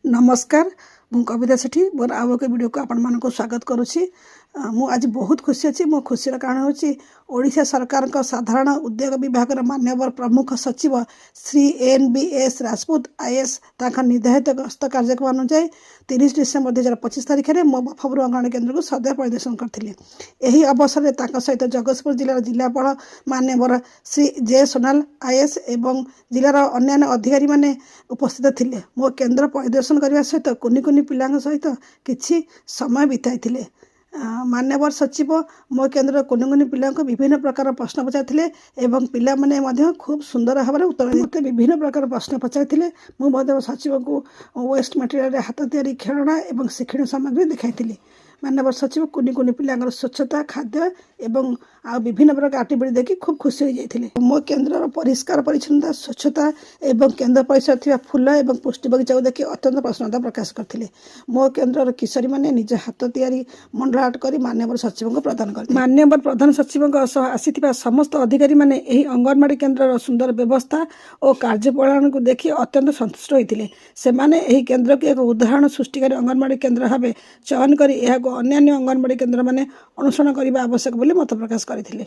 नमस्कार मु कविता सेठी मोर आउ एक वीडियो को आपण मानको स्वागत करुछि। मु आज बहुत खुशी अच्छी। मो खुशी कारण हूँ ओडिशा सरकार का साधारण उद्योग विभाग मान्यवर प्रमुख सचिव श्री NBS राजपूत IS ताका निर्धारित गस्त कार्यक्रम अनुसार 30 डिसेम्बर 2025 तारीख में मो बफापुर अंगनवाड़ी केन्द्र को सदैव परिदर्शन करते। यही अवसर में सहित जगतसिंहपुर जिलार जिलापाल मान्यवर श्री J सोनाल IS एवं जिलार अन्य अधिकारी माने उपस्थित थिले। मो केन्द्र परिदर्शन करने सहित कुनि कुनि पिला सहित किछि समय बिताई। मान्यवर सचिव मो केन्द्र कुनि कुनि पिला विभिन्न प्रकार प्रश्न पचारि एवं पिला माने खूब सुंदर भाव में उत्तर मत विभिन्न प्रकार प्रश्न पचारि। मुझे सचिव को वेस्ट मटेरियल हाथ तैयारी खेलना एवं शिक्षण सामग्री दिखाई। मान्यवर सचिव कुनि कुनि पिला स्वच्छता खाद्य एवं आ विभिन्न प्रकार एक्टिविटी देखि खूब खुशी हो जाते। मो केन्द्र परिष्कार परिच्छन्नता स्वच्छता एवं केन्द्र परिसर थी फूल एवं पुष्टि बगीचा को देखि अत्यंत प्रसन्नता प्रकाश करते। मो केन्द्र किशोरी मैंने निज हाथ तैयारी मंडल आर्ट कर मान्यवर सचिव को प्रदान कर। मान्यवर प्रधान सचिव आसी समस्त अधिकारी मैंने अंगनवाड़ी केन्द्र सुंदर व्यवस्था और कार्यप्रणाली को देखि अत्यंत सन्तुष्ट होते। से केन्द्र को एक उदाहरण सृष्टिकारी अंगनवाड़ी केन्द्र भाव चयन कर अन्य अंगनवाड़ी केन्द्र मैंने अनुसरण करने आवश्यक बोली मत प्रकाश करते।